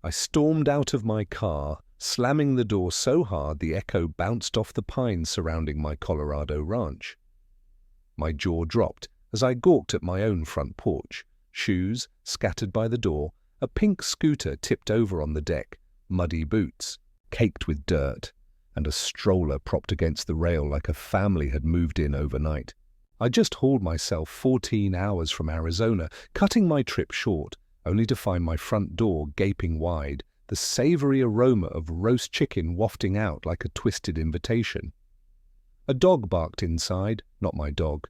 I stormed out of my car, slamming the door so hard the echo bounced off the pines surrounding my Colorado ranch. My jaw dropped as I gawked at my own front porch, shoes scattered by the door, a pink scooter tipped over on the deck, muddy boots, caked with dirt, and a stroller propped against the rail like a family had moved in overnight. I just hauled myself 14 hours from Arizona, cutting my trip short, only to find my front door gaping wide, the savory aroma of roast chicken wafting out like a twisted invitation. A dog barked inside, not my dog.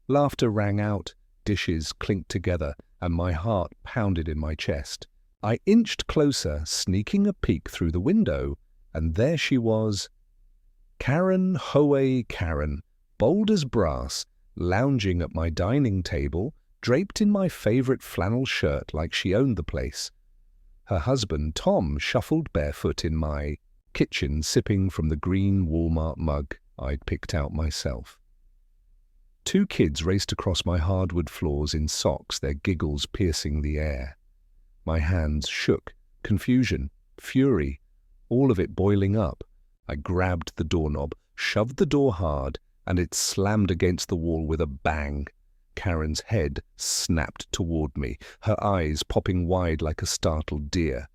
Laughter rang out, dishes clinked together, and my heart pounded in my chest. I inched closer, sneaking a peek through the window, and there she was. Karen, HOA Karen, bold as brass, lounging at my dining table, draped in my favorite flannel shirt like she owned the place. Her husband, Tom, shuffled barefoot in my kitchen, sipping from the green Walmart mug I'd picked out myself. 2 kids raced across my hardwood floors in socks, their giggles piercing the air. My hands shook, confusion, fury, all of it boiling up. I grabbed the doorknob, shoved the door hard, and it slammed against the wall with a bang. Karen's head snapped toward me, her eyes popping wide like a startled deer.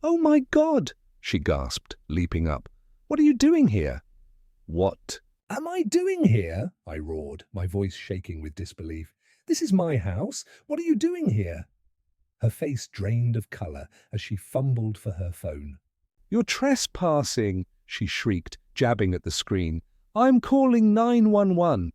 "Oh my God!" she gasped, leaping up. "What are you doing here?" "What am I doing here?" I roared, my voice shaking with disbelief. "This is my house. What are you doing here?" Her face drained of color as she fumbled for her phone. "You're trespassing," she shrieked, jabbing at the screen. "I'm calling 911.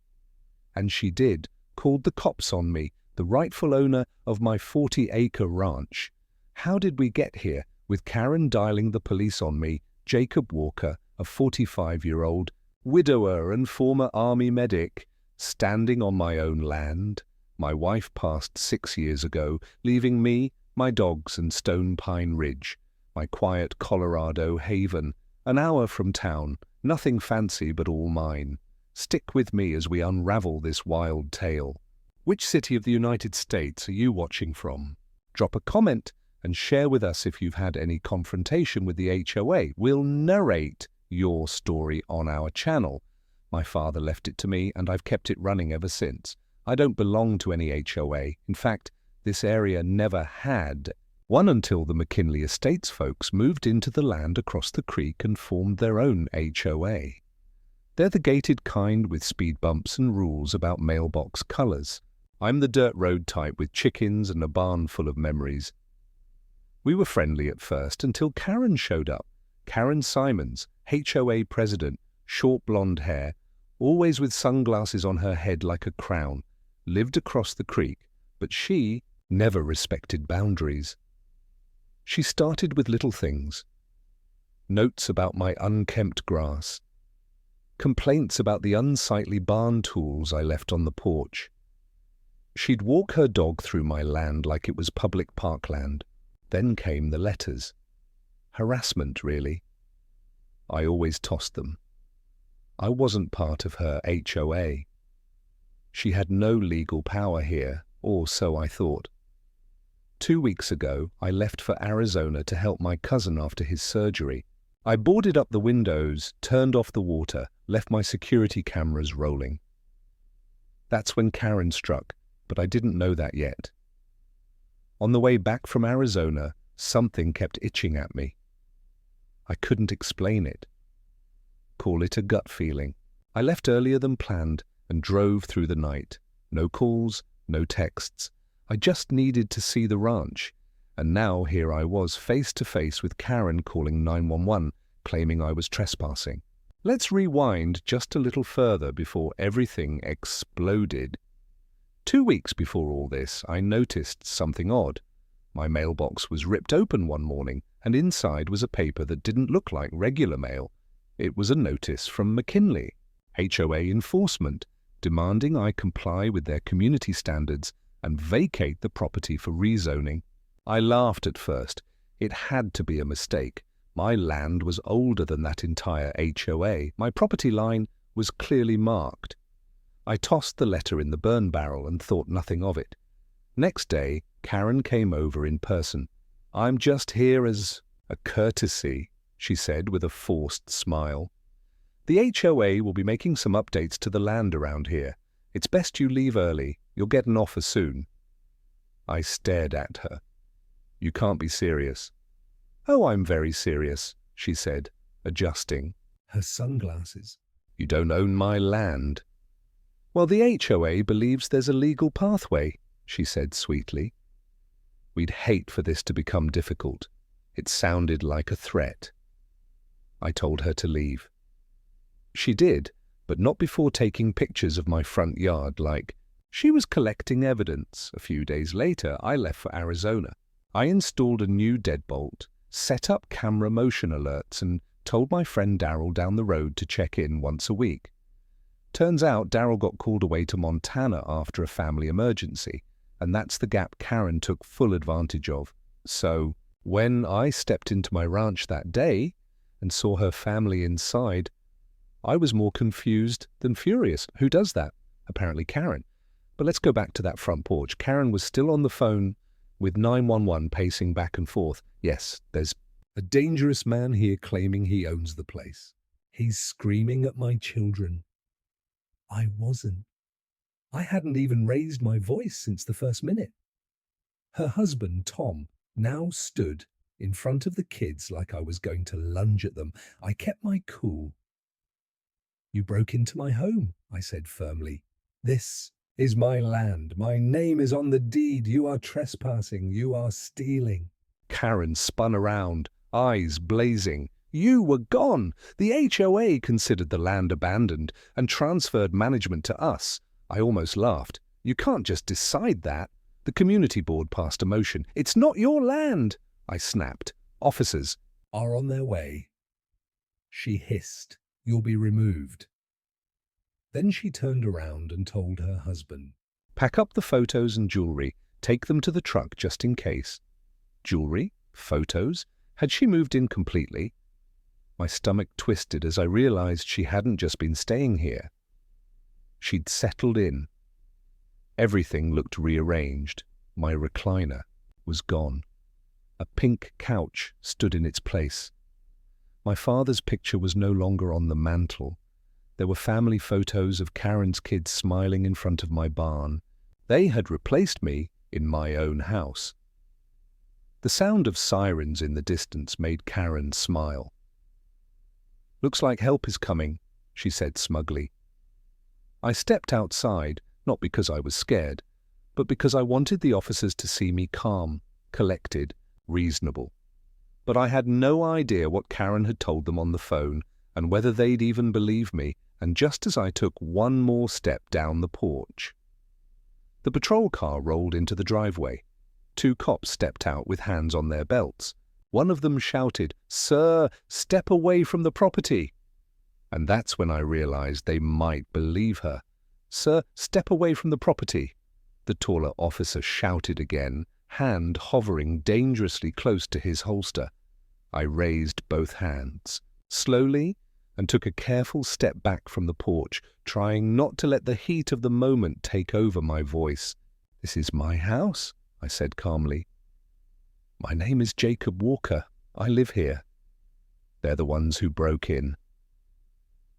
And she did, called the cops on me, the rightful owner of my 40-acre ranch. How did we get here, with Karen dialing the police on me, Jacob Walker, a 45-year-old, widower and former Army medic, standing on my own land? My wife passed 6 years ago, leaving me, my dogs and Stone Pine Ridge, my quiet Colorado haven, an hour from town, nothing fancy but all mine. Stick with me as we unravel this wild tale. Which city of the United States are you watching from? Drop a comment and share with us if you've had any confrontation with the HOA. We'll narrate your story on our channel. My father left it to me and I've kept it running ever since. I don't belong to any HOA. In fact, this area never had one until the McKinley Estates folks moved into the land across the creek and formed their own HOA. They're the gated kind with speed bumps and rules about mailbox colors. I'm the dirt road type with chickens and a barn full of memories. We were friendly at first until Karen showed up. Karen Simons, HOA president, short blonde hair, always with sunglasses on her head like a crown, lived across the creek, but she never respected boundaries. She started with little things. Notes about my unkempt grass. Complaints about the unsightly barn tools I left on the porch. She'd walk her dog through my land like it was public parkland. Then came the letters. Harassment, really. I always tossed them. I wasn't part of her HOA. She had no legal power here, or so I thought. 2 weeks ago, I left for Arizona to help my cousin after his surgery. I boarded up the windows, turned off the water, left my security cameras rolling. That's when Karen struck, but I didn't know that yet. On the way back from Arizona, something kept itching at me. I couldn't explain it. Call it a gut feeling. I left earlier than planned and drove through the night. No calls, no texts. I just needed to see the ranch. And now here I was face to face with Karen calling 911, claiming I was trespassing. Let's rewind just a little further before everything exploded. 2 weeks before all this, I noticed something odd. My mailbox was ripped open one morning, and inside was a paper that didn't look like regular mail. It was a notice from McKinley, HOA enforcement, demanding I comply with their community standards and vacate the property for rezoning. I laughed at first. It had to be a mistake. My land was older than that entire HOA. My property line was clearly marked. I tossed the letter in the burn barrel and thought nothing of it. Next day, Karen came over in person. I'm just here as a courtesy, she said with a forced smile. The HOA will be making some updates to the land around here. It's best you leave early. You'll get an offer soon. I stared at her. You can't be serious. Oh, I'm very serious, she said, adjusting her sunglasses. You don't own my land. Well, the HOA believes there's a legal pathway, she said sweetly. We'd hate for this to become difficult. It sounded like a threat. I told her to leave. She did, but not before taking pictures of my front yard like she was collecting evidence. A few days later, I left for Arizona. I installed a new deadbolt, set up camera motion alerts, and told my friend Daryl down the road to check in once a week. Turns out Daryl got called away to Montana after a family emergency, and that's the gap Karen took full advantage of. So, when I stepped into my ranch that day and saw her family inside, I was more confused than furious. Who does that? Apparently Karen. But let's go back to that front porch. Karen was still on the phone with 911 pacing back and forth. Yes, there's a dangerous man here claiming he owns the place. He's screaming at my children. I wasn't. I hadn't even raised my voice since the first minute. Her husband, Tom, now stood in front of the kids like I was going to lunge at them. I kept my cool. You broke into my home, I said firmly. This is my land. My name is on the deed. You are trespassing. You are stealing. Karen spun around, eyes blazing. You were gone. The HOA considered the land abandoned and transferred management to us. I almost laughed. You can't just decide that. The community board passed a motion. It's not your land, I snapped. Officers are on their way. She hissed. You'll be removed. Then she turned around and told her husband, pack up the photos and jewelry. Take them to the truck just in case. Jewelry? Photos? Had she moved in completely? My stomach twisted as I realized she hadn't just been staying here. She'd settled in. Everything looked rearranged. My recliner was gone. A pink couch stood in its place. My father's picture was no longer on the mantel. There were family photos of Karen's kids smiling in front of my barn. They had replaced me in my own house. The sound of sirens in the distance made Karen smile. Looks like help is coming, she said smugly. I stepped outside, not because I was scared, but because I wanted the officers to see me calm, collected, reasonable. But I had no idea what Karen had told them on the phone and whether they'd even believe me, and just as I took one more step down the porch, the patrol car rolled into the driveway. 2 cops stepped out with hands on their belts. One of them shouted, "Sir, step away from the property." And that's when I realized they might believe her. "Sir, step away from the property," the taller officer shouted again, hand hovering dangerously close to his holster. I raised both hands, slowly, and took a careful step back from the porch, trying not to let the heat of the moment take over my voice. "This is my house," I said calmly. "My name is Jacob Walker. I live here." They're the ones who broke in.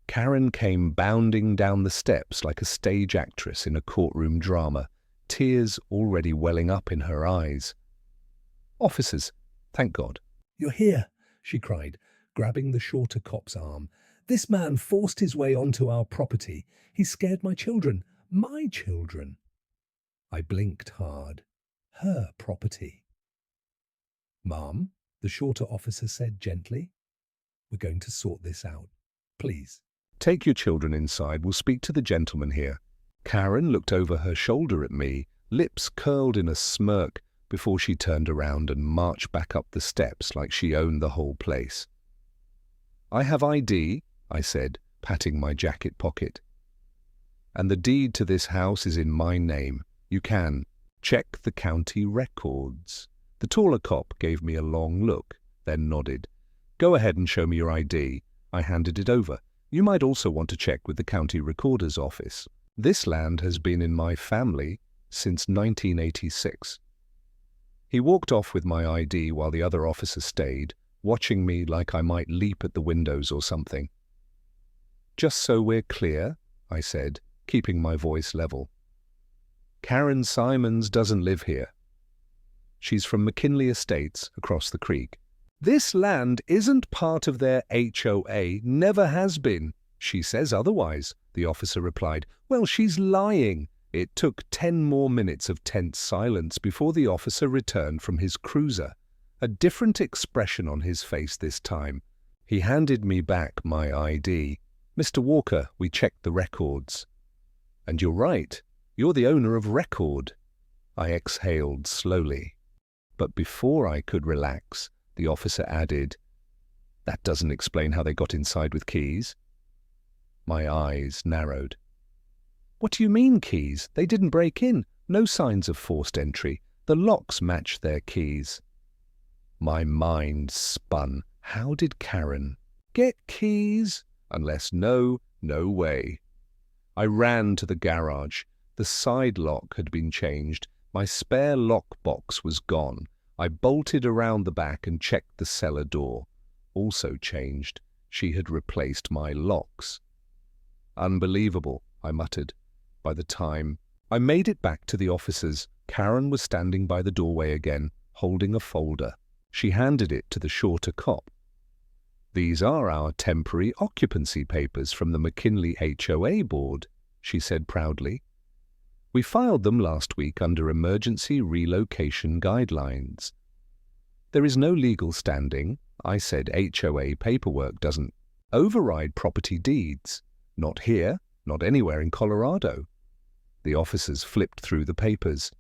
Karen came bounding down the steps like a stage actress in a courtroom drama, tears already welling up in her eyes. "Officers, thank God." "You're here," she cried, grabbing the shorter cop's arm. "This man forced his way onto our property. He scared my children. My children." I blinked hard. Her property. "Ma'am," the shorter officer said gently, "we're going to sort this out. Please. Take your children inside. We'll speak to the gentleman here." Karen looked over her shoulder at me, lips curled in a smirk, before she turned around and marched back up the steps like she owned the whole place. "I have ID," I said, patting my jacket pocket. "And the deed to this house is in my name. You can check the county records." The taller cop gave me a long look, then nodded. "Go ahead and show me your ID." I handed it over. "You might also want to check with the county recorder's office. This land has been in my family since 1986. He walked off with my ID while the other officer stayed, watching me like I might leap at the windows or something. "Just so we're clear," I said, keeping my voice level. "Karen Simons doesn't live here. She's from McKinley Estates across the creek. This land isn't part of their HOA, never has been. She says otherwise," the officer replied. "Well, she's lying." It took 10 more minutes of tense silence before the officer returned from his cruiser, a different expression on his face this time. He handed me back my ID. "Mr. Walker, we checked the records." "And you're right. You're the owner of record." I exhaled slowly. But before I could relax, the officer added, "That doesn't explain how they got inside with keys." My eyes narrowed. "What do you mean, keys? They didn't break in. No signs of forced entry. The locks match their keys." My mind spun. How did Karen get keys? Unless no way. I ran to the garage. The side lock had been changed. My spare lockbox was gone. I bolted around the back and checked the cellar door. Also changed. She had replaced my locks. "Unbelievable," I muttered. By the time I made it back to the officers, Karen was standing by the doorway again, holding a folder. She handed it to the shorter cop. "These are our temporary occupancy papers from the McKinley HOA board," she said proudly. "We filed them last week under emergency relocation guidelines." "There is no legal standing," I said. "HOA paperwork doesn't override property deeds. Not here. Not anywhere in Colorado." The officers flipped through the papers.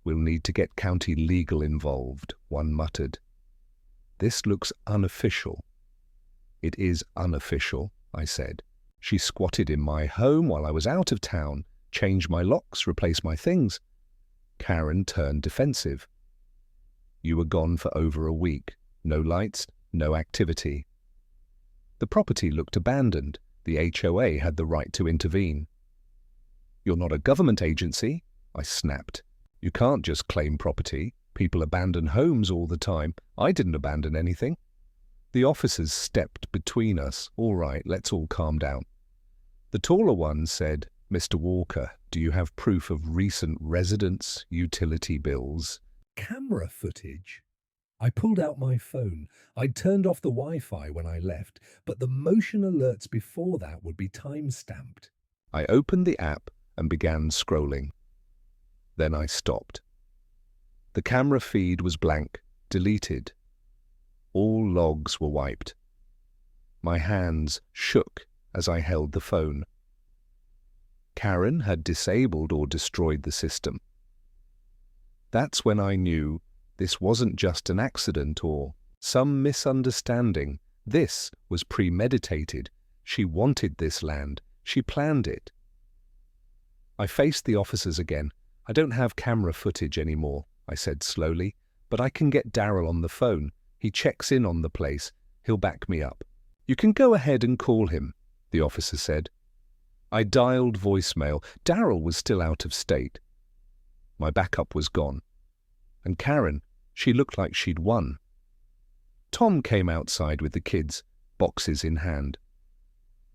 "We'll need to get county legal involved," one muttered. "This looks unofficial." "It is unofficial," I said. "She squatted in my home while I was out of town, changed my locks, replaced my things." Karen turned defensive. "You were gone for over a week. No lights, no activity." The property looked abandoned. The HOA had the right to intervene. "You're not a government agency," I snapped. "You can't just claim property. People abandon homes all the time. I didn't abandon anything." The officers stepped between us. "All right, let's all calm down." The taller one said, "Mr. Walker, do you have proof of recent residence utility bills?" Camera footage. I pulled out my phone. I'd turned off the Wi-Fi when I left, but the motion alerts before that would be time-stamped. I opened the app and began scrolling. Then I stopped. The camera feed was blank, deleted. All logs were wiped. My hands shook as I held the phone. Karen had disabled or destroyed the system. That's when I knew this wasn't just an accident or some misunderstanding. This was premeditated. She wanted this land. She planned it. I faced the officers again. "I don't have camera footage anymore," I said slowly, "but I can get Daryl on the phone. He checks in on the place. He'll back me up." "You can go ahead and call him," the officer said. I dialed voicemail. Daryl was still out of state. My backup was gone. And Karen, she looked like she'd won. Tom came outside with the kids, boxes in hand.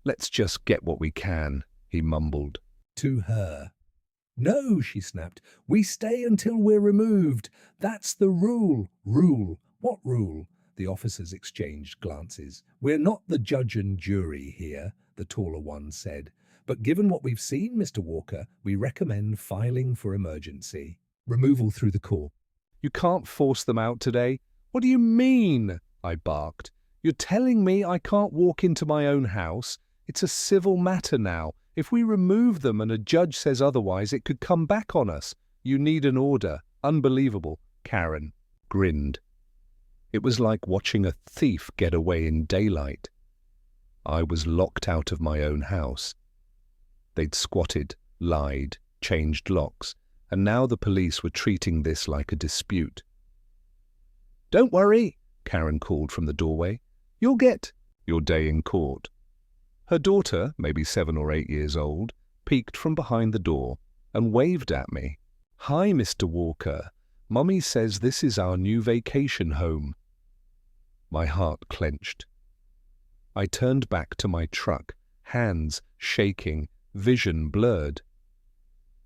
"Let's just get what we can," he mumbled. To her. "No," she snapped. "We stay until we're removed. That's the rule." "Rule? What rule?" The officers exchanged glances. "We're not the judge and jury here," the taller one said. "But given what we've seen, Mr. Walker, we recommend filing for emergency removal through the court." "You can't force them out today." "What do you mean?" I barked. "You're telling me I can't walk into my own house? It's a civil matter now. If we remove them and a judge says otherwise, it could come back on us. You need an order." "Unbelievable," Karen grinned. It was like watching a thief get away in daylight. I was locked out of my own house. They'd squatted, lied, changed locks, and now the police were treating this like a dispute. "Don't worry," Karen called from the doorway. "You'll get your day in court." Her daughter, maybe 7 or 8 years old, peeked from behind the door and waved at me. "Hi, Mr. Walker. Mommy says this is our new vacation home. My heart clenched. I turned back to my truck, hands shaking, vision blurred.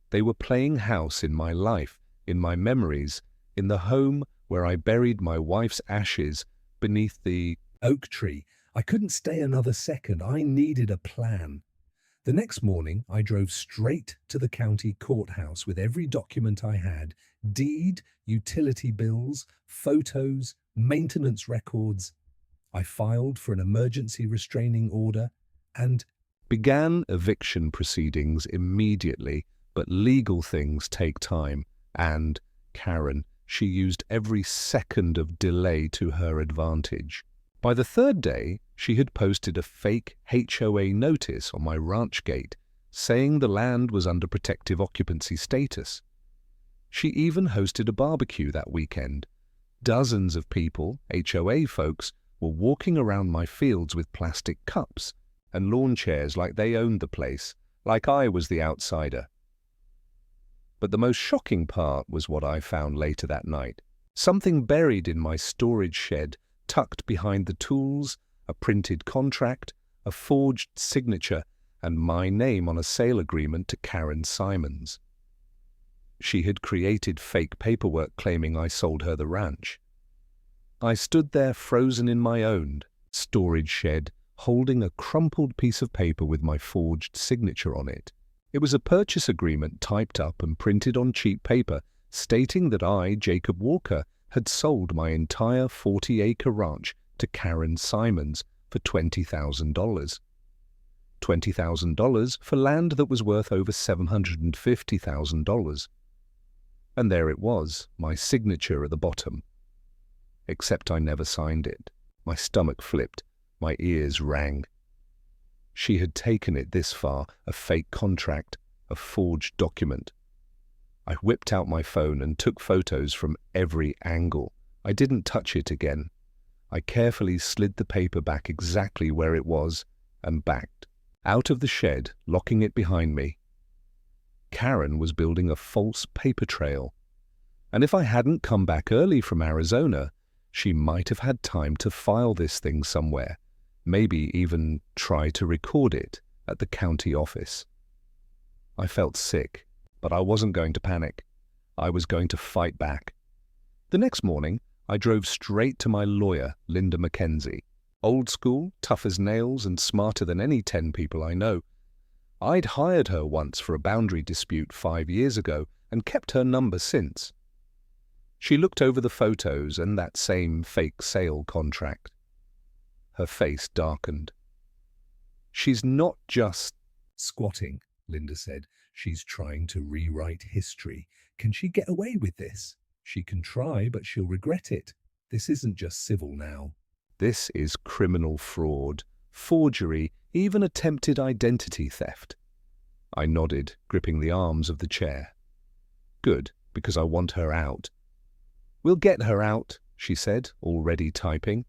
They were playing house in my life, in my memories, in the home where I buried my wife's ashes beneath the oak tree. I couldn't stay another second. I needed a plan. The next morning, I drove straight to the county courthouse with every document I had: deed, utility bills, photos, maintenance records. I filed for an emergency restraining order and began eviction proceedings immediately, but legal things take time, and Karen, she used every second of delay to her advantage. By the third day, she had posted a fake HOA notice on my ranch gate, saying the land was under protective occupancy status. She even hosted a barbecue that weekend. Dozens of people, HOA folks, were walking around my fields with plastic cups and lawn chairs like they owned the place, like I was the outsider. But the most shocking part was what I found later that night. Something buried in my storage shed, tucked behind the tools, a printed contract, a forged signature, and my name on a sale agreement to Karen Simons. She had created fake paperwork claiming I sold her the ranch. I stood there frozen in my own storage shed, holding a crumpled piece of paper with my forged signature on it. It was a purchase agreement typed up and printed on cheap paper, stating that I, Jacob Walker, had sold my entire 40-acre ranch to Karen Simons for $20,000. $20,000 for land that was worth over $750,000. And there it was, my signature at the bottom. Except I never signed it. My stomach flipped, my ears rang. She had taken it this far, a fake contract, a forged document. I whipped out my phone and took photos from every angle. I didn't touch it again. I carefully slid the paper back exactly where it was and backed out of the shed, locking it behind me. Karen was building a false paper trail. And if I hadn't come back early from Arizona, she might have had time to file this thing somewhere, maybe even try to record it at the county office. I felt sick, but I wasn't going to panic. I was going to fight back. The next morning, I drove straight to my lawyer, Linda Mackenzie. Old school, tough as nails, and smarter than any 10 people I know. I'd hired her once for a boundary dispute 5 years ago and kept her number since. She looked over the photos and that same fake sale contract. Her face darkened. She's not just squatting, Linda said. She's trying to rewrite history. Can she get away with this? She can try, but she'll regret it. This isn't just civil now. This is criminal fraud, forgery, even attempted identity theft. I nodded, gripping the arms of the chair. Good, because I want her out. We'll get her out, she said, already typing,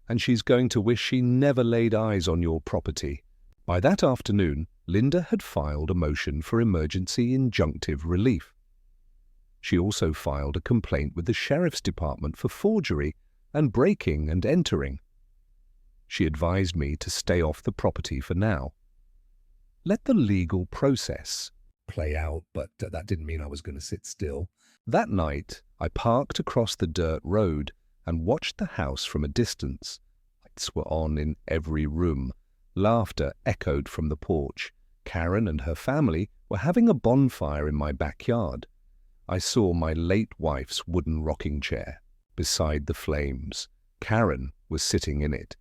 and she's going to wish she never laid eyes on your property. By that afternoon, Linda had filed a motion for emergency injunctive relief. She also filed a complaint with the sheriff's department for forgery and breaking and entering. She advised me to stay off the property for now. Let the legal process play out, but that didn't mean I was going to sit still. That night, I parked across the dirt road and watched the house from a distance. Lights were on in every room. Laughter echoed from the porch. Karen and her family were having a bonfire in my backyard. I saw my late wife's wooden rocking chair beside the flames. Karen was sitting in it.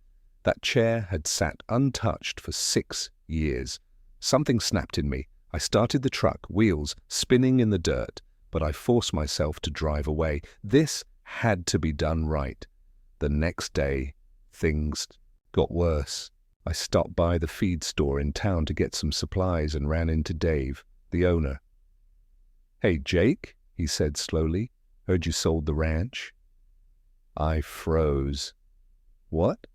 That chair had sat untouched for 6 years. Something snapped in me. I started the truck, wheels spinning in the dirt, but I forced myself to drive away. This had to be done right. The next day, things got worse. I stopped by the feed store in town to get some supplies and ran into Dave, the owner. "Hey, Jake," he said slowly, "heard you sold the ranch." I froze. "What?"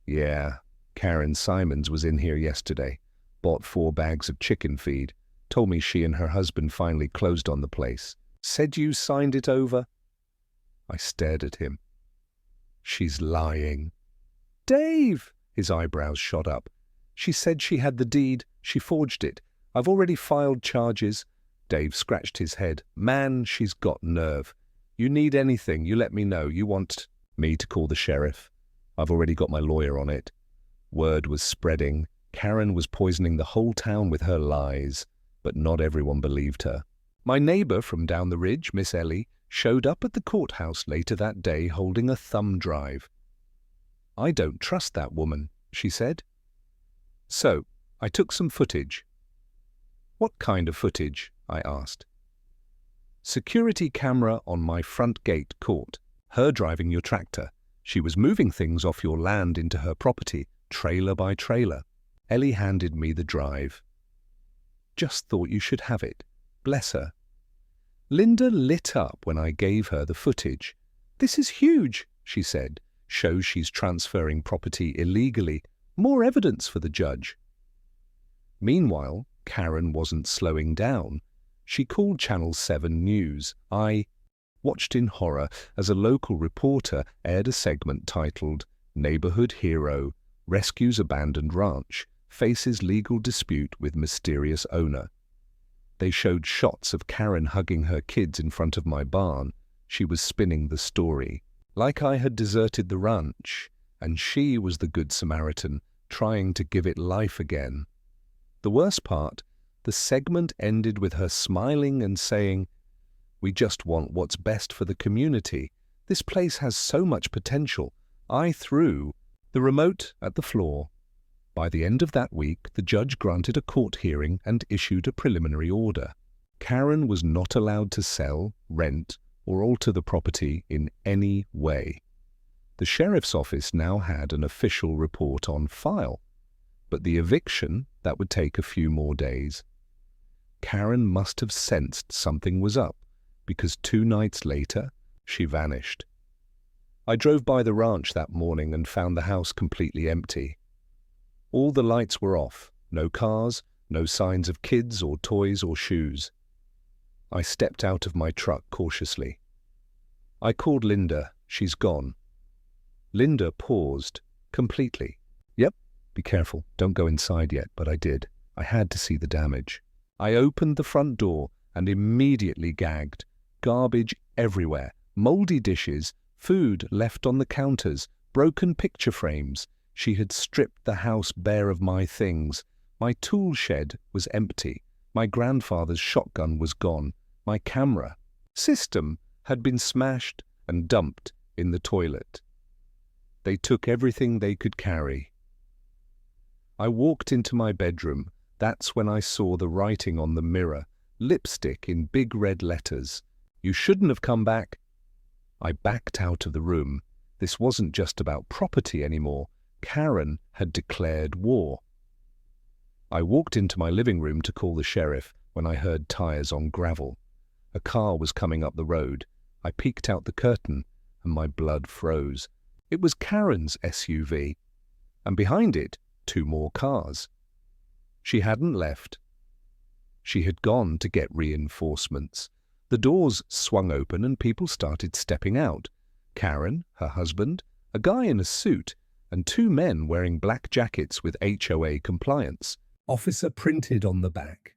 "Yeah, Karen Simons was in here yesterday. Bought 4 bags of chicken feed. Told me she and her husband finally closed on the place. Said you signed it over?" I stared at him. She's lying. Dave! His eyebrows shot up. She said she had the deed. She forged it. I've already filed charges. Dave scratched his head. Man, she's got nerve. You need anything, you let me know. You want me to call the sheriff? I've already got my lawyer on it. Word was spreading. Karen was poisoning the whole town with her lies, but not everyone believed her. My neighbor from down the ridge, Miss Ellie, showed up at the courthouse later that day holding a thumb drive. I don't trust that woman, she said. So, I took some footage. What kind of footage? I asked. Security camera on my front gate caught her driving your tractor. She was moving things off your land into her property, trailer by trailer. Ellie handed me the drive. Just thought you should have it. Bless her. Linda lit up when I gave her the footage. This is huge, she said. Shows she's transferring property illegally. More evidence for the judge. Meanwhile, Karen wasn't slowing down. She called Channel 7 News. I watched in horror as a local reporter aired a segment titled Neighborhood Hero Rescues Abandoned Ranch, Faces Legal Dispute with Mysterious Owner. They showed shots of Karen hugging her kids in front of my barn. She was spinning the story. Like I had deserted the ranch, and she was the Good Samaritan, trying to give it life again. The worst part, the segment ended with her smiling and saying, "We just want what's best for the community. This place has so much potential." I threw the remote at the floor. By the end of that week, the judge granted a court hearing and issued a preliminary order. Karen was not allowed to sell, rent, or alter the property in any way. The sheriff's office now had an official report on file, but the eviction, that would take a few more days. Karen must have sensed something was up, because 2 nights later, she vanished. I drove by the ranch that morning and found the house completely empty. All the lights were off, no cars, no signs of kids or toys or shoes. I stepped out of my truck cautiously. I called Linda. She's gone. Linda paused, completely. Yep, be careful, don't go inside yet, but I did. I had to see the damage. I opened the front door and immediately gagged. Garbage everywhere, moldy dishes, food left on the counters, broken picture frames. She had stripped the house bare of my things. My tool shed was empty. My grandfather's shotgun was gone. My camera system had been smashed and dumped in the toilet. They took everything they could carry. I walked into my bedroom. That's when I saw the writing on the mirror, lipstick in big red letters. "You shouldn't have come back." I backed out of the room. This wasn't just about property anymore. Karen had declared war. I walked into my living room to call the sheriff when I heard tires on gravel. A car was coming up the road. I peeked out the curtain and my blood froze. It was Karen's SUV, and behind it, 2 more cars. She hadn't left. She had gone to get reinforcements. The doors swung open and people started stepping out. Karen, her husband, a guy in a suit, and 2 men wearing black jackets with HOA compliance. Officer printed on the back.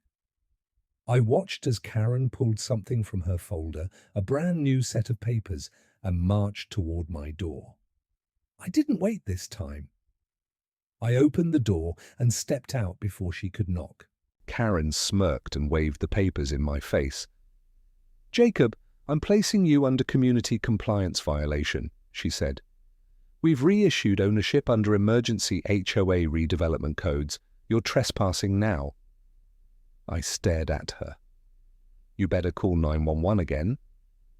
I watched as Karen pulled something from her folder, a brand new set of papers, and marched toward my door. I didn't wait this time. I opened the door and stepped out before she could knock. Karen smirked and waved the papers in my face. "Jacob, I'm placing you under community compliance violation," she said. "We've reissued ownership under emergency HOA redevelopment codes. You're trespassing now." I stared at her. "You better call 911 again."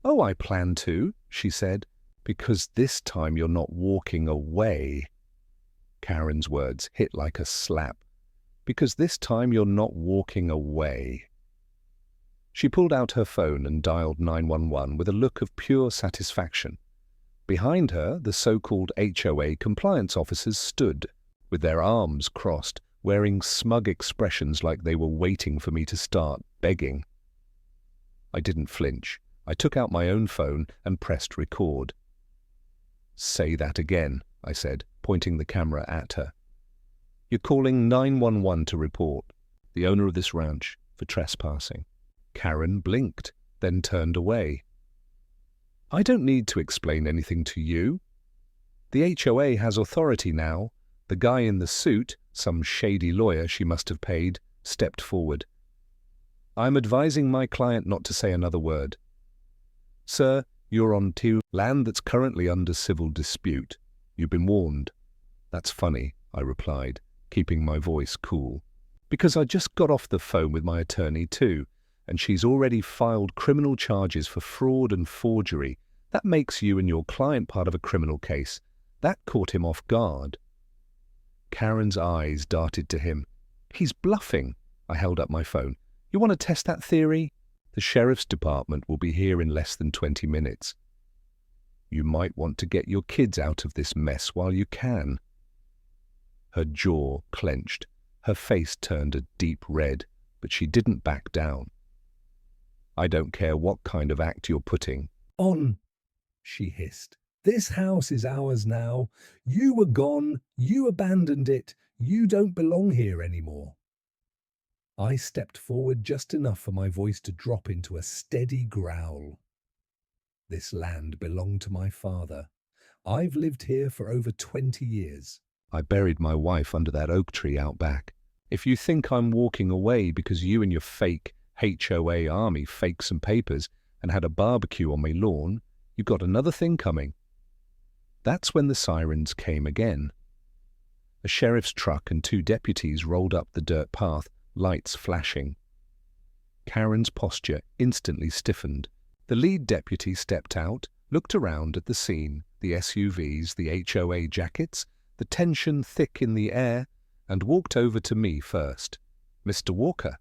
"Oh, I plan to," she said, "because this time you're not walking away." Karen's words hit like a slap. "Because this time you're not walking away." She pulled out her phone and dialed 911 with a look of pure satisfaction. Behind her, the so-called HOA compliance officers stood, with their arms crossed, wearing smug expressions like they were waiting for me to start begging. I didn't flinch. I took out my own phone and pressed record. "Say that again," I said, pointing the camera at her. "You're calling 911 to report the owner of this ranch for trespassing." Karen blinked, then turned away. "I don't need to explain anything to you. The HOA has authority now." The guy in the suit, some shady lawyer she must have paid, stepped forward. "I'm advising my client not to say another word. Sir, you're on land that's currently under civil dispute. You've been warned." "That's funny," I replied, keeping my voice cool, "because I just got off the phone with my attorney too, and she's already filed criminal charges for fraud and forgery. That makes you and your client part of a criminal case. That caught him off guard." Karen's eyes darted to him. "He's bluffing." I held up my phone. "You want to test that theory? The sheriff's department will be here in less than 20 minutes. You might want to get your kids out of this mess while you can." Her jaw clenched. Her face turned a deep red, but she didn't back down. "I don't care what kind of act you're putting "On," she hissed. "This house is ours now. You were gone. You abandoned it. You don't belong here anymore." I stepped forward just enough for my voice to drop into a steady growl. "This land belonged to my father. I've lived here for over 20 years. I buried my wife under that oak tree out back. If you think I'm walking away because you and your fake HOA army faked some papers and had a barbecue on my lawn, you've got another thing coming." That's when the sirens came again. A sheriff's truck and 2 deputies rolled up the dirt path, lights flashing. Karen's posture instantly stiffened. The lead deputy stepped out, looked around at the scene, the SUVs, the HOA jackets, the tension thick in the air, and walked over to me first. "Mr. Walker?"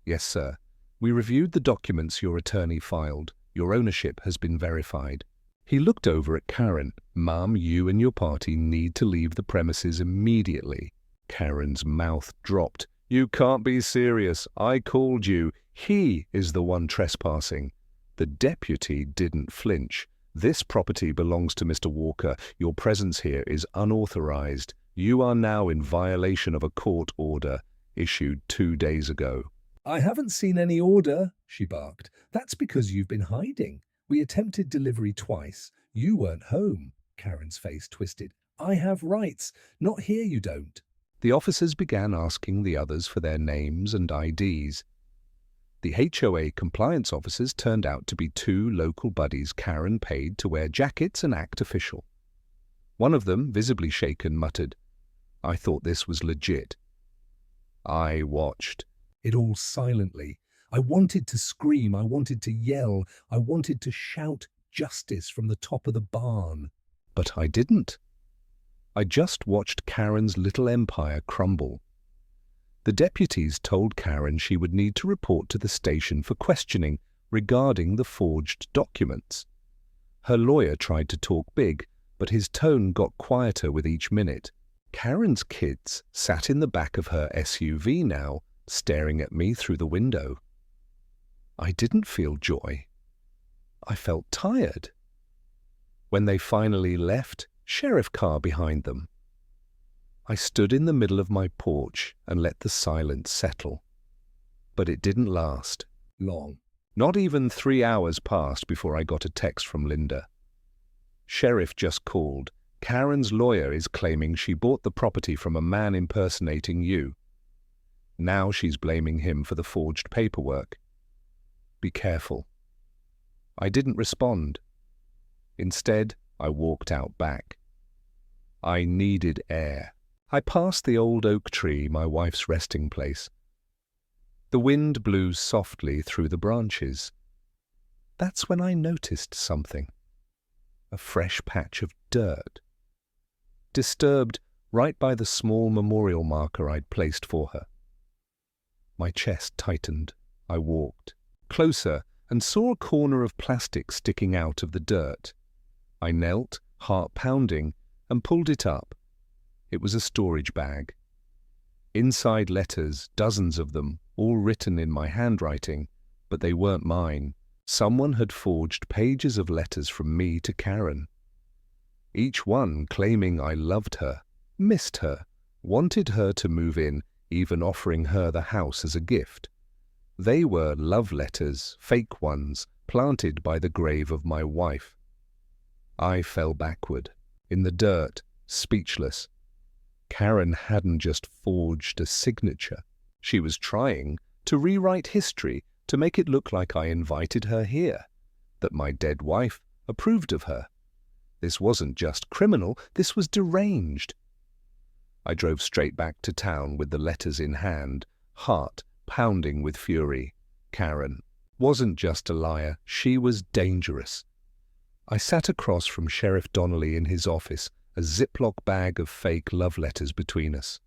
"Yes, sir. We reviewed the documents your attorney filed. Your ownership has been verified." He looked over at Karen. "Ma'am, you and your party need to leave the premises immediately." Karen's mouth dropped. "You can't be serious. I called you. He is the one trespassing." The deputy didn't flinch. "This property belongs to Mr. Walker. Your presence here is unauthorized. You are now in violation of a court order issued 2 days ago." "I haven't seen any order," she barked. "That's because you've been hiding. We attempted delivery twice. You weren't home." Karen's face twisted. "I have rights. Not here you don't." The officers began asking the others for their names and IDs. The HOA compliance officers turned out to be 2 local buddies Karen paid to wear jackets and act official. One of them, visibly shaken, muttered, "I thought this was legit." I watched. It all silently. I wanted to scream. I wanted to yell. I wanted to shout justice from the top of the barn. But I didn't. I just watched Karen's little empire crumble. The deputies told Karen she would need to report to the station for questioning regarding the forged documents. Her lawyer tried to talk big, but his tone got quieter with each minute. Karen's kids sat in the back of her SUV now, staring at me through the window. I didn't feel joy. I felt tired. When they finally left, sheriff car behind them. I stood in the middle of my porch and let the silence settle. But it didn't last Long. Not even 3 hours passed before I got a text from Linda. "Sheriff just called. Karen's lawyer is claiming she bought the property from a man impersonating you. Now she's blaming him for the forged paperwork. Be careful." I didn't respond. Instead, I walked out back. I needed air. I passed the old oak tree, my wife's resting place. The wind blew softly through the branches. That's when I noticed something. A fresh patch of dirt. Disturbed right by the small memorial marker I'd placed for her. My chest tightened. I walked closer and saw a corner of plastic sticking out of the dirt. I knelt, heart pounding, and pulled it up. It was a storage bag. Inside letters, dozens of them, all written in my handwriting, but they weren't mine. Someone had forged pages of letters from me to Karen, each one claiming I loved her, missed her, wanted her to move in, even offering her the house as a gift. They were love letters, fake ones, planted by the grave of my wife. I fell backward, in the dirt, speechless. Karen hadn't just forged a signature. She was trying to rewrite history to make it look like I invited her here, that my dead wife approved of her. This wasn't just criminal, this was deranged. I drove straight back to town with the letters in hand, heart pounding with fury. Karen wasn't just a liar, she was dangerous. I sat across from Sheriff Donnelly in his office, a Ziploc bag of fake love letters between us.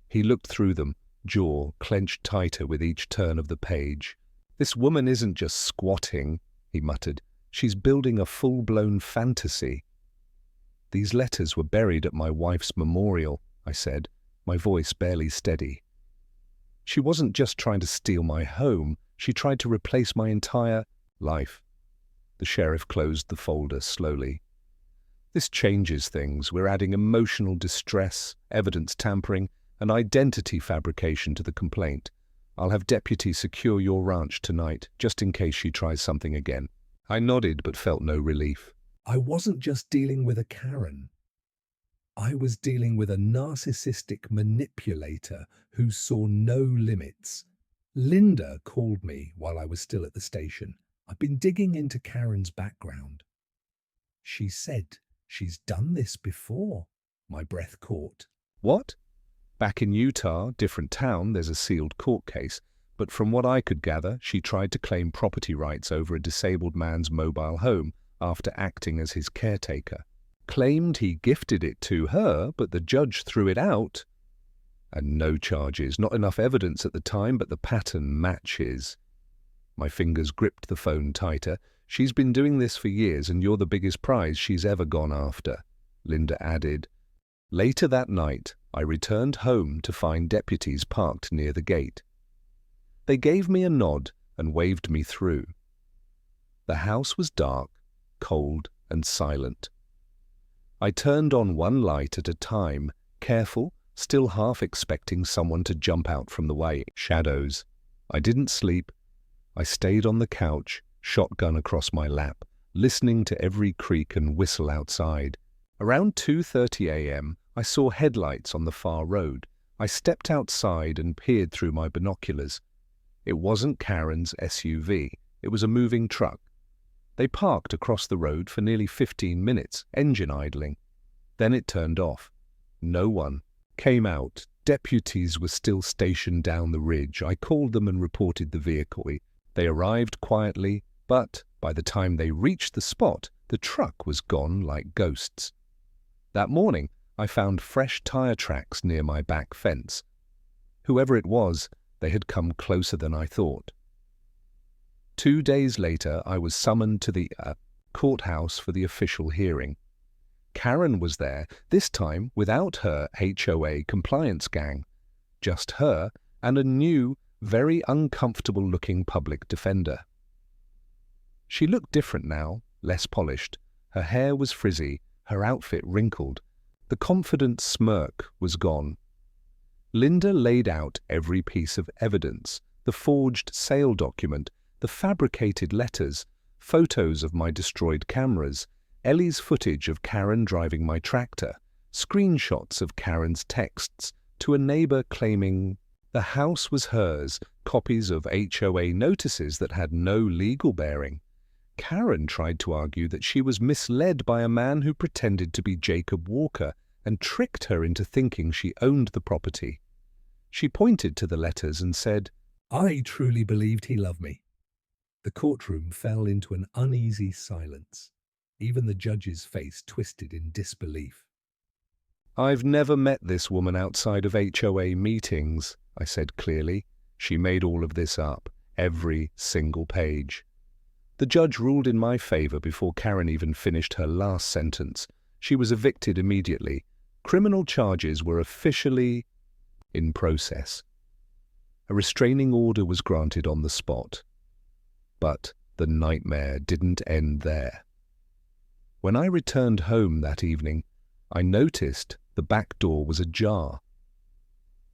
He looked through them, jaw clenched tighter with each turn of the page. "This woman isn't just squatting," he muttered. "She's building a full-blown fantasy." "These letters were buried at my wife's memorial," I said, my voice barely steady. "She wasn't just trying to steal my home, she tried to replace my entire life." The sheriff closed the folder slowly. "This changes things. We're adding emotional distress, evidence tampering, and identity fabrication to the complaint. I'll have deputies secure your ranch tonight, just in case she tries something again." I nodded but felt no relief. I wasn't just dealing with a Karen. I was dealing with a narcissistic manipulator who saw no limits. Linda called me while I was still at the station. I've been digging into Karen's background. She said she's done this before. My breath caught. "What?" "Back in Utah, different town, there's a sealed court case. But from what I could gather, she tried to claim property rights over a disabled man's mobile home after acting as his caretaker. Claimed he gifted it to her, but the judge threw it out. And no charges, not enough evidence at the time, but the pattern matches." My fingers gripped the phone tighter. "She's been doing this for years, and you're the biggest prize she's ever gone after," Linda added. Later that night, I returned home to find deputies parked near the gate. They gave me a nod and waved me through. The house was dark, cold, and silent. I turned on one light at a time, careful, still half expecting someone to jump out from the way. Shadows. I didn't sleep. I stayed on the couch, shotgun across my lap, listening to every creak and whistle outside. Around 2:30 a.m., I saw headlights on the far road. I stepped outside and peered through my binoculars. It wasn't Karen's SUV. It was a moving truck. They parked across the road for nearly 15 minutes, engine idling. Then it turned off. No one came out. Deputies were still stationed down the ridge. I called them and reported the vehicle. They arrived quietly, but by the time they reached the spot, the truck was gone like ghosts. That morning, I found fresh tire tracks near my back fence. Whoever it was, they had come closer than I thought. 2 days later, I was summoned to the courthouse for the official hearing. Karen was there, this time without her HOA compliance gang. Just her and a new, very uncomfortable-looking public defender. She looked different now, less polished. Her hair was frizzy, her outfit wrinkled. The confident smirk was gone. Linda laid out every piece of evidence, the forged sale document, the fabricated letters, photos of my destroyed cameras, Ellie's footage of Karen driving my tractor, screenshots of Karen's texts to a neighbor claiming the house was hers, copies of HOA notices that had no legal bearing. Karen tried to argue that she was misled by a man who pretended to be Jacob Walker and tricked her into thinking she owned the property. She pointed to the letters and said, I truly believed he loved me. The courtroom fell into an uneasy silence. Even the judge's face twisted in disbelief. "I've never met this woman outside of HOA meetings," I said clearly. "She made all of this up, every single page." The judge ruled in my favor before Karen even finished her last sentence. She was evicted immediately. Criminal charges were officially in process. A restraining order was granted on the spot. But The nightmare didn't end there. When I returned home that evening, I noticed the back door was ajar.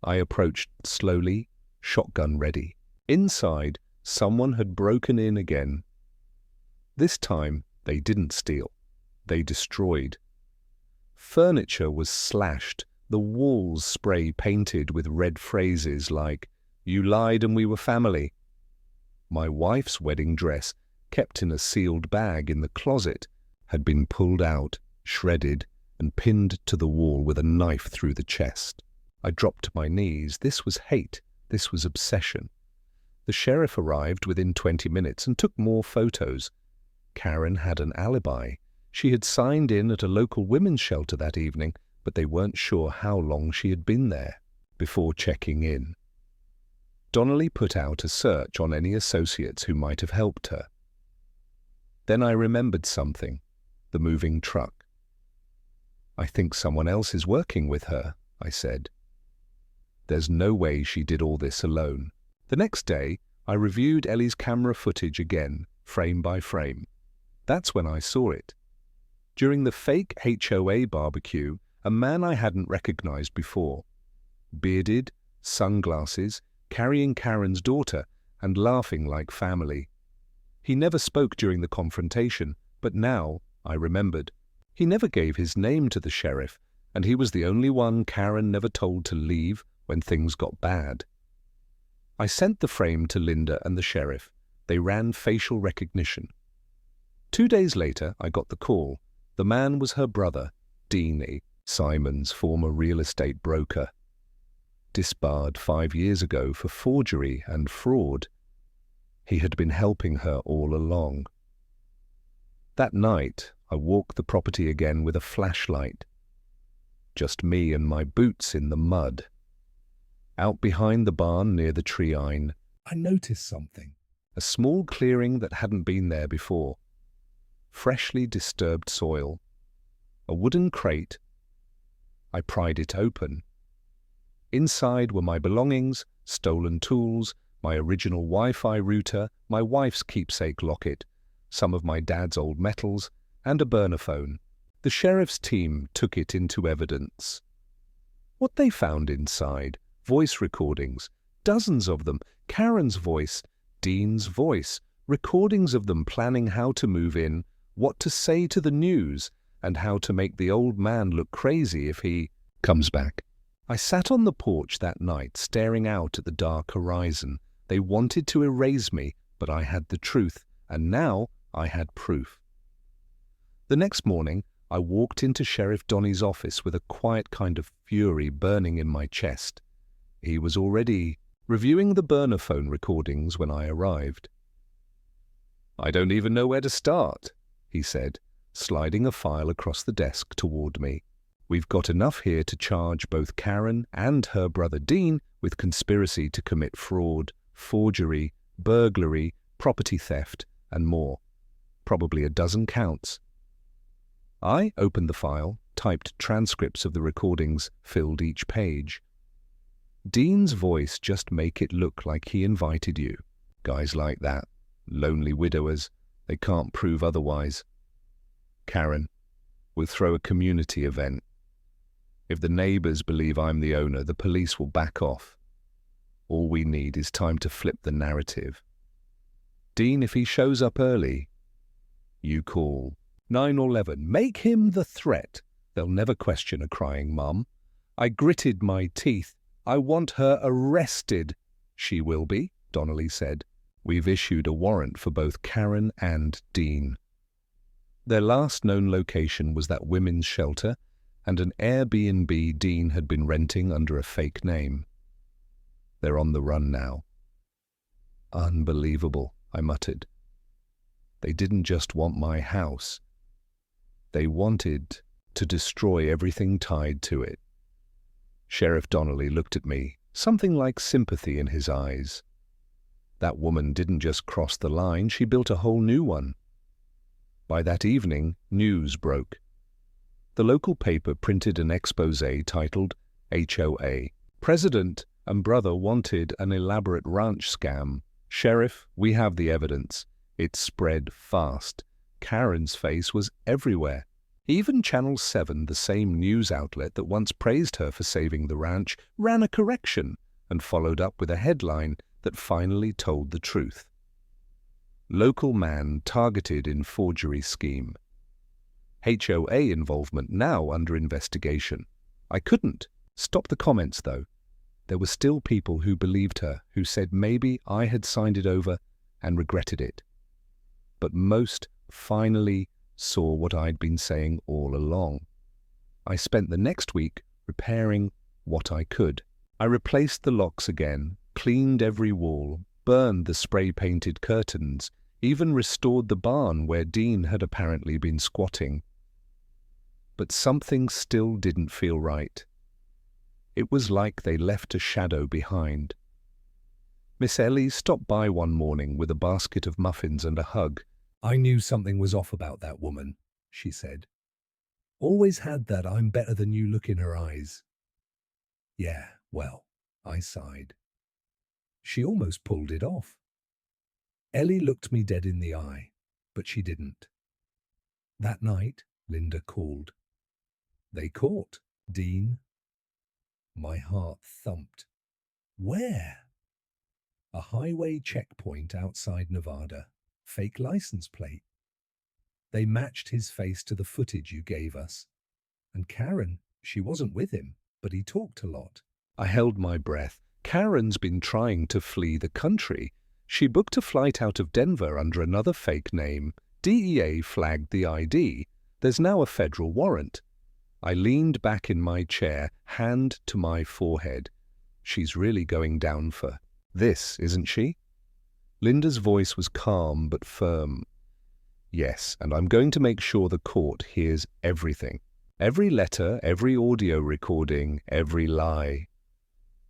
I approached slowly, shotgun ready. Inside, someone had broken in again. This time, they didn't steal. They destroyed. Furniture was slashed, the walls spray-painted with red phrases like, "You lied and we were family." My wife's wedding dress, kept in a sealed bag in the closet, had been pulled out, shredded, and pinned to the wall with a knife through the chest. I dropped to my knees. This was hate. This was obsession. The sheriff arrived within 20 minutes and took more photos. Karen had an alibi. She had signed in at a local women's shelter that evening, but they weren't sure how long she had been there before checking in. Donnelly put out a search on any associates who might have helped her. Then I remembered something, the moving truck. "I think someone else is working with her," I said. "There's no way she did all this alone." The next day, I reviewed Ellie's camera footage again, frame by frame. That's when I saw it. During the fake HOA barbecue, a man I hadn't recognized before. Bearded, sunglasses, carrying Karen's daughter, and laughing like family. He never spoke during the confrontation, but now, I remembered, he never gave his name to the sheriff, and he was the only one Karen never told to leave when things got bad. I sent the frame to Linda and the sheriff. They ran facial recognition. 2 days later, I got the call. The man was her brother, Dean, Simon's former real estate broker. Disbarred 5 years ago for forgery and fraud. He had been helping her all along. That night, I walked the property again with a flashlight. Just me and my boots in the mud. Out behind the barn near the tree line, I noticed something. a small clearing that hadn't been there before. Freshly disturbed soil. A wooden crate. I pried it open. Inside were my belongings, stolen tools, my original Wi-Fi router, my wife's keepsake locket, some of my dad's old metals, and a burner phone. The sheriff's team took it into evidence. What they found inside: voice recordings, dozens of them, Karen's voice, Dean's voice, recordings of them planning how to move in, what to say to the news, and how to make the old man look crazy if he comes back. I sat on the porch that night, staring out at the dark horizon. They wanted to erase me, but I had the truth, and now I had proof. The next morning, I walked into Sheriff Donny's office with a quiet kind of fury burning in my chest. He was already reviewing the burner phone recordings when I arrived. "I don't even know where to start," he said, sliding a file across the desk toward me. "We've got enough here to charge both Karen and her brother Dean with conspiracy to commit fraud, forgery, burglary, property theft, and more. Probably a dozen counts." I opened the file, typed transcripts of the recordings, filled each page. Dean's voice: "Just make it look like he invited you. Guys like that, lonely widowers, they can't prove otherwise. Karen: "We'll throw a community event. If the neighbors believe I'm the owner, the police will back off. All we need is time to flip the narrative. Dean, if he shows up early, you call 911. Make him the threat. They'll never question a crying mum. I gritted my teeth. I want her arrested." "She will be," Donnelly said. "We've issued a warrant for both Karen and Dean." Their last known location was that women's shelter and an Airbnb Dean had been renting under a fake name. They're on the run now. "Unbelievable," I muttered. "They didn't just want my house. They wanted to destroy everything tied to it." Sheriff Donnelly looked at me, something like sympathy in his eyes. That woman didn't just cross the line, she built a whole new one. By that evening, news broke. The local paper printed an exposé titled HOA. President and brother wanted an elaborate ranch scam. "Sheriff, we have the evidence. It spread fast. Karen's face was everywhere. Even Channel 7, the same news outlet that once praised her for saving the ranch, ran a correction and followed up with a headline that finally told the truth. Local man targeted in forgery scheme. HOA involvement now under investigation. I couldn't stop the comments, though. There were still people who believed her, who said maybe I had signed it over and regretted it. But most finally saw what I'd been saying all along. I spent the next week repairing what I could. I replaced the locks again, cleaned every wall, burned the spray-painted curtains, even restored the barn where Dean had apparently been squatting. But something still didn't feel right. It was like they left a shadow behind. Miss Ellie stopped by one morning with a basket of muffins and a hug. "I knew something was off about that woman," she said. "Always had that I'm better than you look in her eyes." "Yeah, well," I sighed. She almost pulled it off. Ellie looked me dead in the eye, but she didn't. That night, Linda called. They caught Dean. My heart thumped. Where? A highway checkpoint outside Nevada. Fake license plate. They matched his face to the footage you gave us. And Karen, she wasn't with him, but he talked a lot. I held my breath. Karen's been trying to flee the country. She booked a flight out of Denver under another fake name. DEA flagged the ID. There's now a federal warrant. I leaned back in my chair, hand to my forehead. She's really going down for this, isn't she? Linda's voice was calm but firm. Yes, and I'm going to make sure the court hears everything. Every letter, every audio recording, every lie.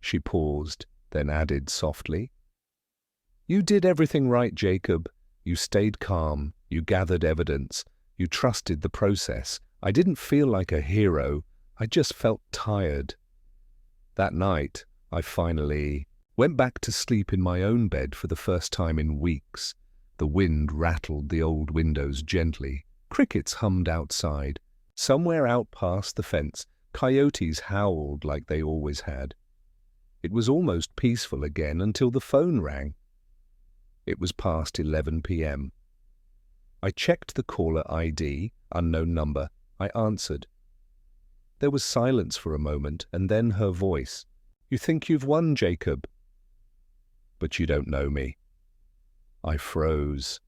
She paused, then added softly, "You did everything right, Jacob. You stayed calm. You gathered evidence. You trusted the process. I didn't feel like a hero. I just felt tired." That night, I finally went back to sleep in my own bed for the first time in weeks. The wind rattled the old windows gently. Crickets hummed outside. Somewhere out past the fence, coyotes howled like they always had. It was almost peaceful again until the phone rang. It was past 11 p.m. I checked the caller ID, unknown number. I answered. There was silence for a moment, and then her voice. "You think you've won, Jacob? But you don't know me." I froze.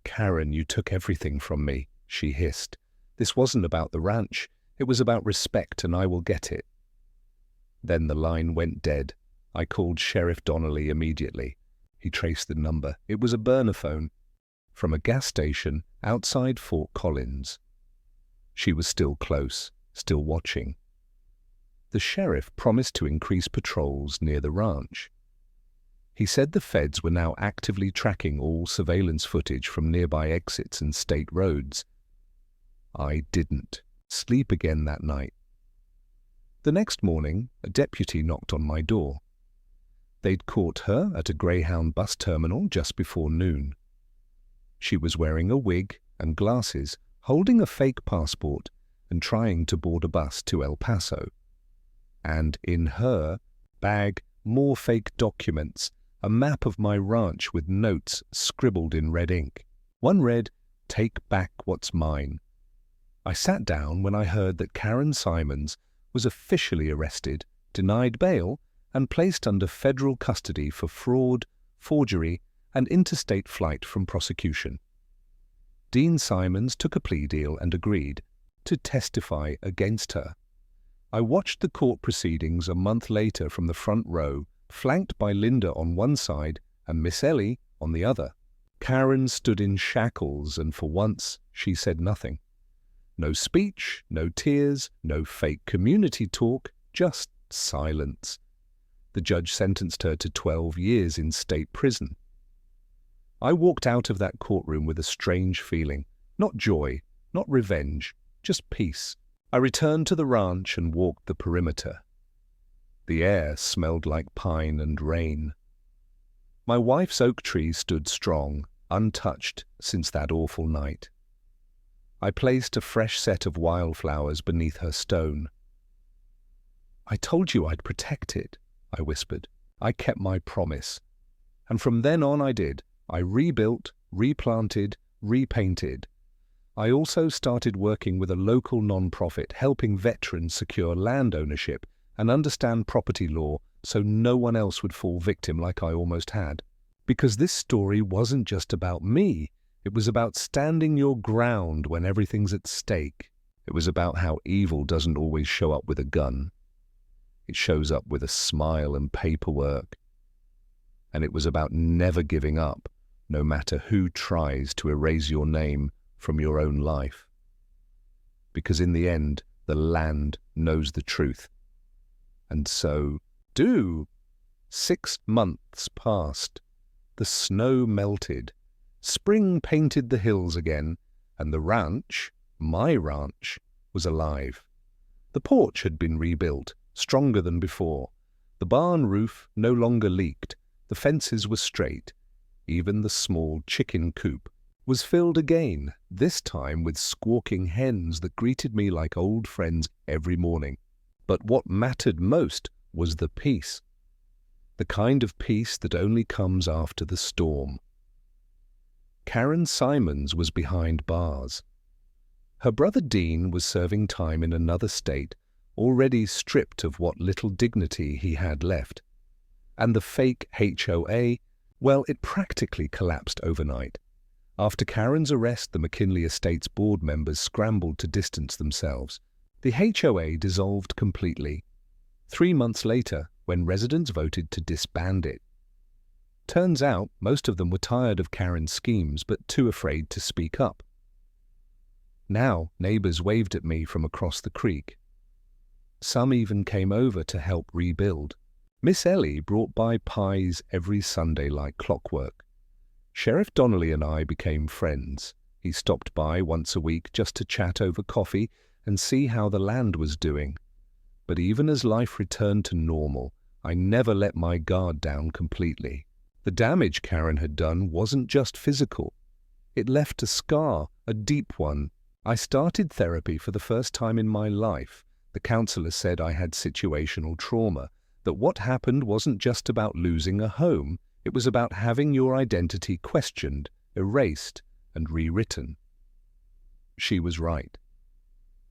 "Karen, you took everything from me," she hissed. "This wasn't about the ranch. It was about respect, and I will get it." Then the line went dead. I called Sheriff Donnelly immediately. He traced the number. It was a burner phone from a gas station outside Fort Collins. She was still close, still watching. The sheriff promised to increase patrols near the ranch. He said the feds were now actively tracking all surveillance footage from nearby exits and state roads. I didn't sleep again that night. The next morning, a deputy knocked on my door. They'd caught her at a Greyhound bus terminal just before noon. She was wearing a wig and glasses, holding a fake passport and trying to board a bus to El Paso. And in her bag, more fake documents, a map of my ranch with notes scribbled in red ink. One read, "Take back what's mine." I sat down when I heard that Karen Simons was officially arrested, denied bail, and placed under federal custody for fraud, forgery, and interstate flight from prosecution. Dean Simons took a plea deal and agreed to testify against her. I watched the court proceedings a month later from the front row, flanked by Linda on one side and Miss Ellie on the other. Karen stood in shackles, and for once she said nothing. No speech, no tears, no fake community talk, just silence. The judge sentenced her to 12 years in state prison. I walked out of that courtroom with a strange feeling. Not joy, not revenge, just peace. I returned to the ranch and walked the perimeter. The air smelled like pine and rain. My wife's oak tree stood strong, untouched since that awful night. I placed a fresh set of wildflowers beneath her stone. "I told you I'd protect it," I whispered. "I kept my promise. And from then on I did. I rebuilt, replanted, repainted. I also started working with a local non-profit helping veterans secure land ownership and understand property law so no one else would fall victim like I almost had. Because this story wasn't just about me. It was about standing your ground when everything's at stake. It was about how evil doesn't always show up with a gun. It shows up with a smile and paperwork. And it was about never giving up, no matter who tries to erase your name from your own life. Because in the end, the land knows the truth. And so, 6 months passed. The snow melted. Spring painted the hills again, and the ranch, my ranch, was alive. The porch had been rebuilt, stronger than before. The barn roof no longer leaked. The fences were straight. Even the small chicken coop was filled again, this time with squawking hens that greeted me like old friends every morning. But what mattered most was the peace. The kind of peace that only comes after the storm. Karen Simons was behind bars. Her brother Dean was serving time in another state, already stripped of what little dignity he had left. And the fake HOA, well, it practically collapsed overnight. After Karen's arrest, the McKinley Estate's board members scrambled to distance themselves. The HOA dissolved completely. 3 months later, when residents voted to disband it. Turns out, most of them were tired of Karen's schemes, but too afraid to speak up. Now, neighbors waved at me from across the creek. Some even came over to help rebuild. Miss Ellie brought by pies every Sunday like clockwork. Sheriff Donnelly and I became friends. He stopped by once a week just to chat over coffee and see how the land was doing. But even as life returned to normal, I never let my guard down completely. The damage Karen had done wasn't just physical. It left a scar, a deep one. I started therapy for the first time in my life. The counselor said I had situational trauma, that what happened wasn't just about losing a home, it was about having your identity questioned, erased, and rewritten. She was right.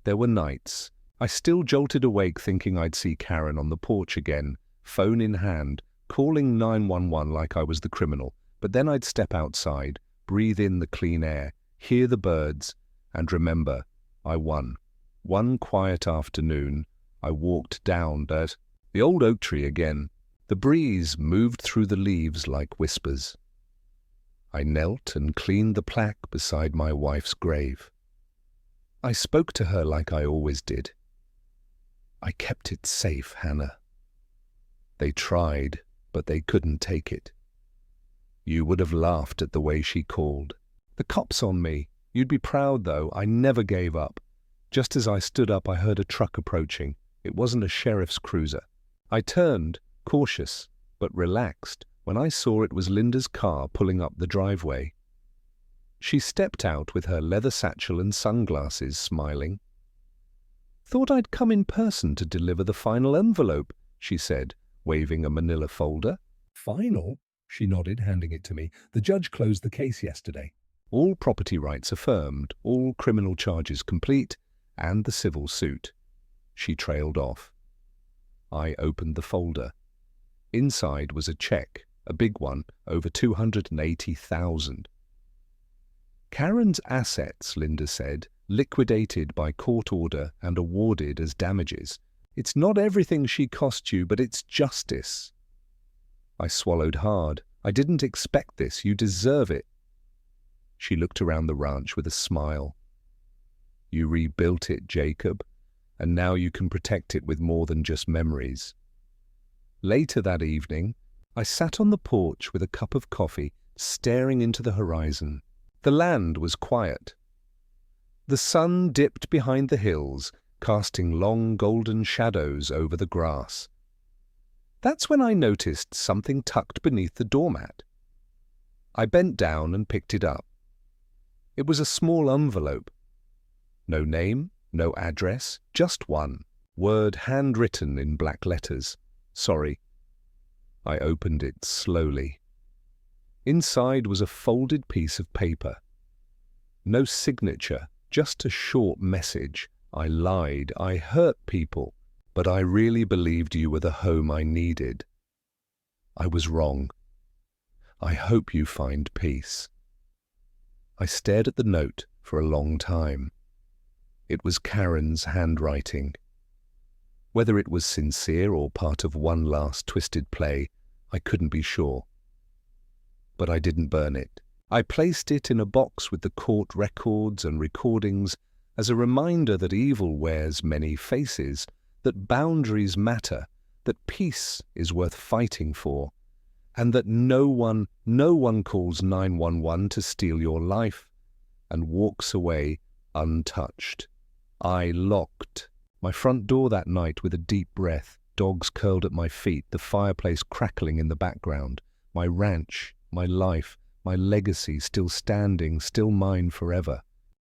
There were nights. I still jolted awake thinking I'd see Karen on the porch again, phone in hand, calling 911 like I was the criminal, but then I'd step outside, breathe in the clean air, hear the birds, and remember, I won. One quiet afternoon, I walked down the old oak tree again. The breeze moved through the leaves like whispers. I knelt and cleaned the plaque beside my wife's grave. I spoke to her like I always did. I kept it safe, Hannah. They tried, but they couldn't take it. You would have laughed at the way she called. "The cops on me. You'd be proud, though. I never gave up." Just as I stood up, I heard a truck approaching. It wasn't a sheriff's cruiser. I turned, cautious, but relaxed, when I saw it was Linda's car pulling up the driveway. She stepped out with her leather satchel and sunglasses, smiling. "Thought I'd come in person to deliver the final envelope," she said, waving a manila folder. "Final?" She nodded, handing it to me. "The judge closed the case yesterday." All property rights affirmed, all criminal charges complete, and the civil suit. She trailed off. I opened the folder. Inside was a check, a big one, over $280,000. Karen's assets, Linda said, liquidated by court order and awarded as damages. It's not everything she cost you, but it's justice. I swallowed hard. I didn't expect this. You deserve it. She looked around the ranch with a smile. You rebuilt it, Jacob, and now you can protect it with more than just memories. Later that evening, I sat on the porch with a cup of coffee, staring into the horizon. The land was quiet. The sun dipped behind the hills, casting long golden shadows over the grass. That's when I noticed something tucked beneath the doormat. I bent down and picked it up. It was a small envelope. No name, no address, just one word handwritten in black letters. Sorry. I opened it slowly. Inside was a folded piece of paper. No signature, just a short message. I lied, I hurt people, but I really believed you were the home I needed. I was wrong. I hope you find peace. I stared at the note for a long time. It was Karen's handwriting. Whether it was sincere or part of one last twisted play, I couldn't be sure. But I didn't burn it. I placed it in a box with the court records and recordings as a reminder that evil wears many faces, that boundaries matter, that peace is worth fighting for, and that no one calls 911 to steal your life and walks away untouched. I locked my front door that night with a deep breath, dogs curled at my feet, the fireplace crackling in the background, my ranch, my life, my legacy still standing, still mine forever.